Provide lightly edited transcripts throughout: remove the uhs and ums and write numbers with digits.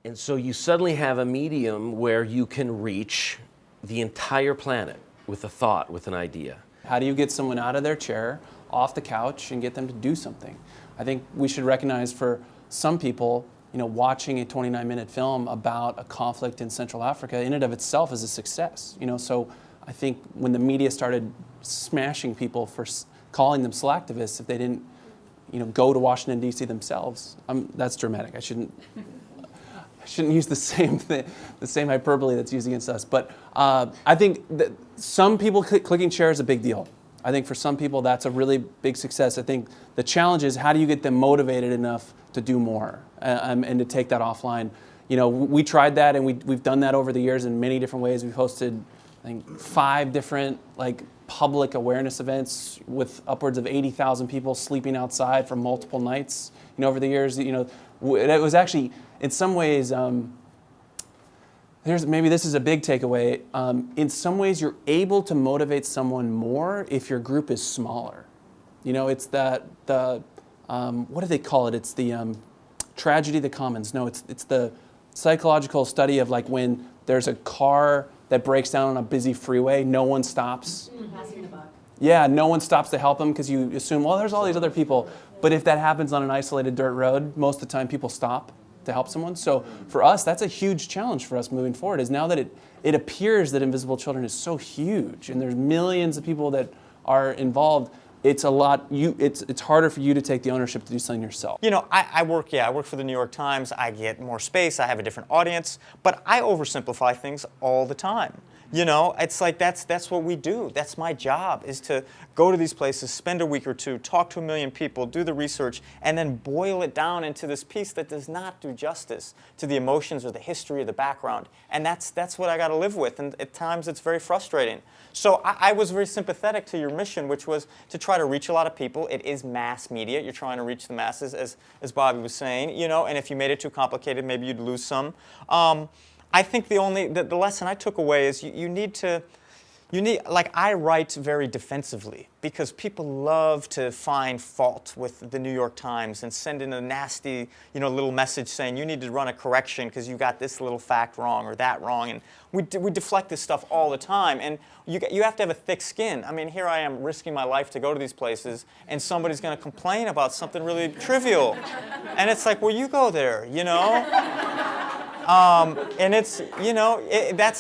And so you suddenly have a medium where you can reach the entire planet with a thought, with an idea. How do you get someone out of their chair, off the couch, and get them to do something? I think we should recognize for some people, watching a 29-minute film about a conflict in Central Africa in and of itself is a success. So I think when the media started smashing people for calling them selectivists if they didn't, go to Washington D.C. themselves, that's dramatic. I shouldn't use the same hyperbole that's used against us. But I think that some people clicking share is a big deal. I think for some people that's a really big success. I think the challenge is how do you get them motivated enough to do more and to take that offline. We tried that, and we've done that over the years in many different ways. We've hosted, I think, 5 different public awareness events with upwards of 80,000 people sleeping outside for multiple nights. Over the years, it was actually in some ways. Maybe this is a big takeaway. In some ways, you're able to motivate someone more if your group is smaller. It's the what do they call it? It's the tragedy of the commons. No, it's the psychological study of when there's a car that breaks down on a busy freeway, no one stops. Passing the buck. Yeah, no one stops to help them because you assume, well, there's all these other people. But if that happens on an isolated dirt road, most of the time people stop to help someone. So for us, that's a huge challenge for us moving forward, is now that it appears that Invisible Children is so huge and there's millions of people that are involved, it's a lot. It's harder for you to take the ownership to do something yourself. I work for the New York Times. I get more space. I have a different audience, but I oversimplify things all the time. It's that's what we do. That's my job, is to go to these places, spend a week or two, talk to 1 million people, do the research, and then boil it down into this piece that does not do justice to the emotions or the history or the background. And that's what I got to live with, and at times it's very frustrating. So I was very sympathetic to your mission, which was to try to reach a lot of people. It is mass media. You're trying to reach the masses, as Bobby was saying, and if you made it too complicated, maybe you'd lose some. I think the lesson I took away is you need, I write very defensively because people love to find fault with the New York Times and send in a nasty, little message saying you need to run a correction because you got this little fact wrong or that wrong. And we deflect this stuff all the time. And you have to have a thick skin. I mean, here I am risking my life to go to these places, and somebody's going to complain about something really trivial. And it's like, well, you go there, And it's,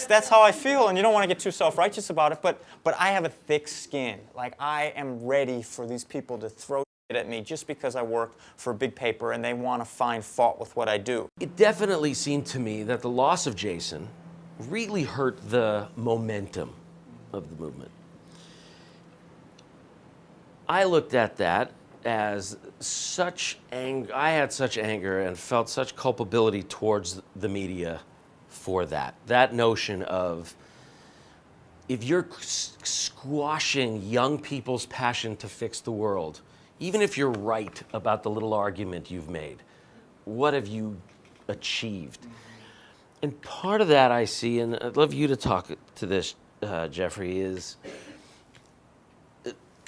that's how I feel, and you don't want to get too self-righteous about it, but I have a thick skin. I am ready for these people to throw shit at me just because I work for a big paper and they want to find fault with what I do. It definitely seemed to me that the loss of Jason really hurt the momentum of the movement. I looked at that as such anger. I had such anger and felt such culpability towards the media for that notion of, if you're squashing young people's passion to fix the world, even if you're right about the little argument you've made, what have you achieved? And part of that I see, and I'd love you to talk to this, Jeffrey, is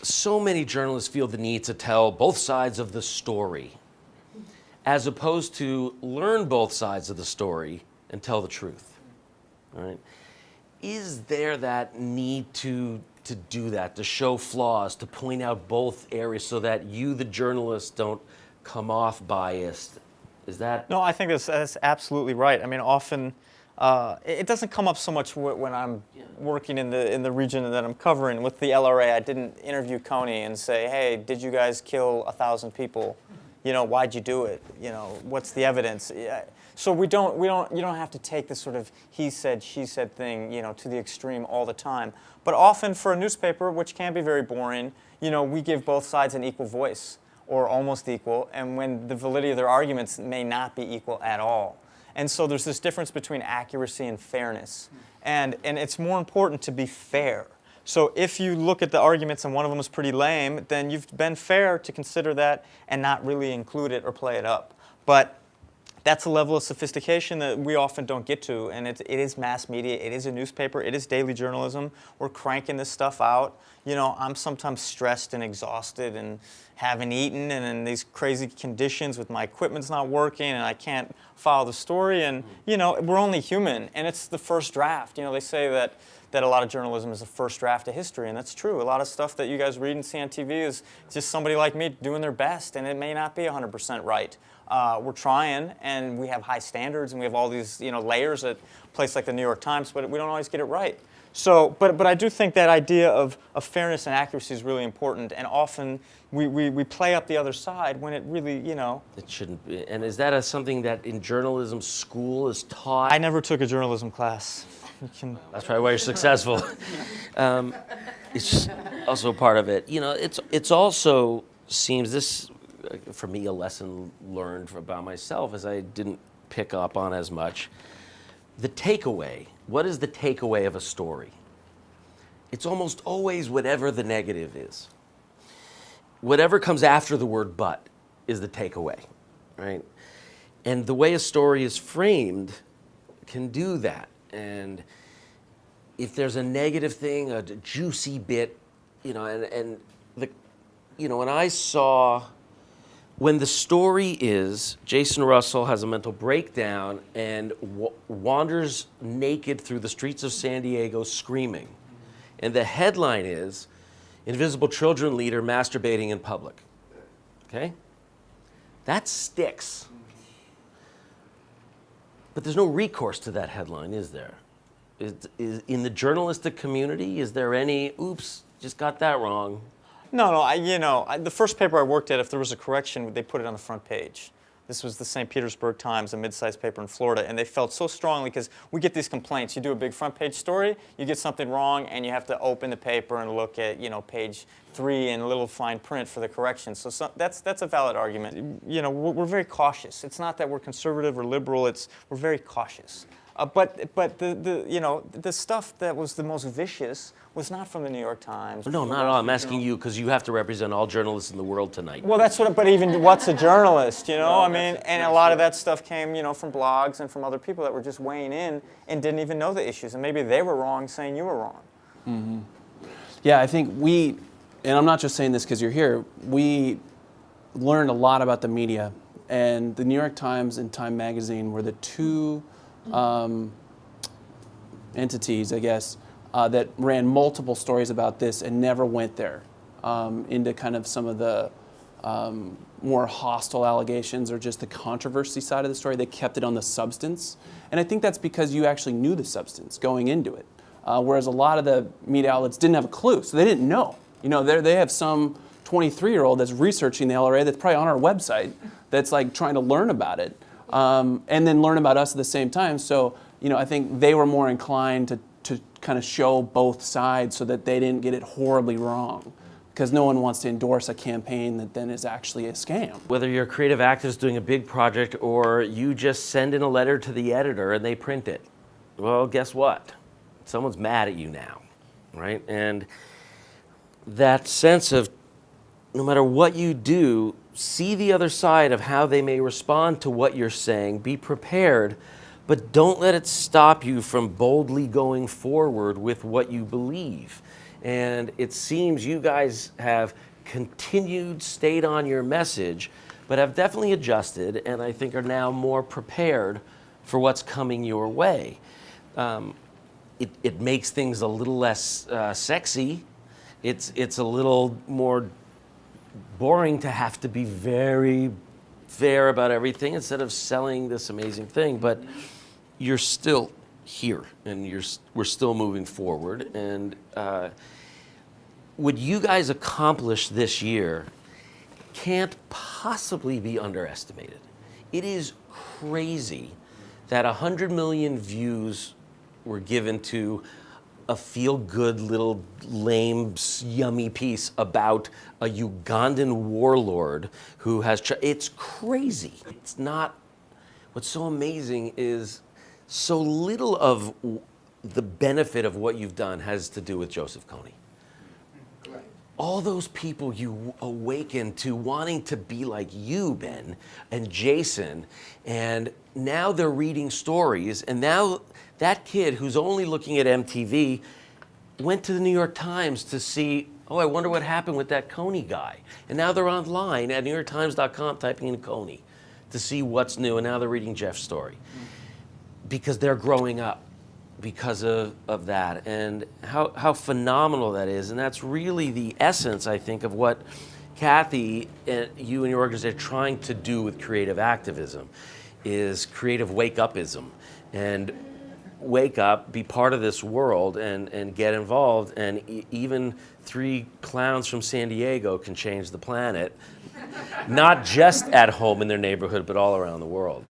so many journalists feel the need to tell both sides of the story, as opposed to learn both sides of the story and tell the truth. All right? Is there that need to do that, to show flaws, to point out both areas so that you, the journalist, don't come off biased? Is that? No, I think that's absolutely right. I mean, often it doesn't come up so much when I'm working in the region that I'm covering. With the LRA, I didn't interview Kony and say, hey, did you guys kill 1,000 people? Why'd you do it? What's the evidence? So you don't have to take this sort of he said, she said thing, to the extreme all the time. But often for a newspaper, which can be very boring, we give both sides an equal voice, or almost equal, and when the validity of their arguments may not be equal at all. And so there's this difference between accuracy and fairness. And it's more important to be fair. So if you look at the arguments and one of them is pretty lame, then you've been fair to consider that and not really include it or play it up. But that's a level of sophistication that we often don't get to, and it is mass media, it is a newspaper, it is daily journalism. We're cranking this stuff out. You know, I'm sometimes stressed and exhausted and haven't eaten and in these crazy conditions with my equipment's not working and I can't follow the story, and you know, we're only human, and it's the first draft. You know, they say that a lot of journalism is the first draft of history, and that's true. A lot of stuff that you guys read and see on TV is just somebody like me doing their best, and it may not be 100% right. We're trying, and we have high standards, and we have all these, you know, layers at a place like the New York Times, but we don't always get it right. So, but I do think that idea of fairness and accuracy is really important, and often we play up the other side when it really, you know. It shouldn't be. And is that something that in journalism school is taught? I never took a journalism class. That's probably why you're successful. It's also part of it. You know, it's also seems this, for me, a lesson learned about myself as I didn't pick up on as much. The takeaway. What is the takeaway of a story? It's almost always whatever the negative is. Whatever comes after the word "but" is the takeaway, right? And the way a story is framed can do that. And if there's a negative thing, a juicy bit, you know, and the, you know, when the story is Jason Russell has a mental breakdown and wanders naked through the streets of San Diego screaming, and the headline is Invisible Children Leader Masturbating in Public, okay? That sticks. But there's no recourse to that headline, is there? Is in the journalistic community, is there any, oops, just got that wrong? No, the first paper I worked at, if there was a correction, they put it on the front page. This was the St. Petersburg Times, a mid-sized paper in Florida, and they felt so strongly, because we get these complaints. You do a big front page story, you get something wrong, and you have to open the paper and look at, you know, page 3 in little fine print for the correction. So that's a valid argument. You know, we're very cautious. It's not that we're conservative or liberal. We're very cautious. But the stuff that was the most vicious was not from the New York Times. No, not at all. I'm asking you because you have to represent all journalists in the world tonight. Well, that's what. But even what's a journalist? You know, I mean, and a lot of that stuff came, you know, from blogs and from other people that were just weighing in and didn't even know the issues, and maybe they were wrong saying you were wrong. Mm-hmm. Yeah, I think and I'm not just saying this because you're here. We learned a lot about the media, and the New York Times and Time Magazine were the two entities, I guess, that ran multiple stories about this and never went there into kind of some of the more hostile allegations or just the controversy side of the story. They kept it on the substance. And I think that's because you actually knew the substance going into it. Whereas a lot of the media outlets didn't have a clue, so they didn't know. You know, they have some 23-year-old that's researching the LRA that's probably on our website that's like trying to learn about it. And then learn about us at the same time. So, you know, I think they were more inclined to kind of show both sides so that they didn't get it horribly wrong. Because no one wants to endorse a campaign that then is actually a scam. Whether you're a creative activist doing a big project or you just send in a letter to the editor and they print it, well, guess what? Someone's mad at you now, right? And that sense of no matter what you do, see the other side of how they may respond to what you're saying, be prepared, but don't let it stop you from boldly going forward with what you believe. And it seems you guys have stayed on your message, but have definitely adjusted and I think are now more prepared for what's coming your way. It makes things a little less sexy. It's a little more boring to have to be very fair about everything instead of selling this amazing thing, but you're still here and we're still moving forward. And what you guys accomplished this year can't possibly be underestimated. It is crazy that 100 million views were given to a feel-good little lame, yummy piece about a Ugandan warlord who has, it's crazy. It's not, what's so amazing is so little of the benefit of what you've done has to do with Joseph Kony. all those people you awaken to wanting to be like you, Ben, and Jason, and now they're reading stories, and now that kid who's only looking at MTV went to the New York Times to see, oh, I wonder what happened with that Kony guy. And now they're online at NewYorkTimes.com typing in Kony to see what's new, and now they're reading Jeff's story. Because they're growing up because of that, and how phenomenal that is. And that's really the essence, I think, of what Kathy and you and your organization are trying to do with creative activism, is creative wake-upism. And wake up, be part of this world, and get involved. And even 3 clowns from San Diego can change the planet, not just at home in their neighborhood, but all around the world.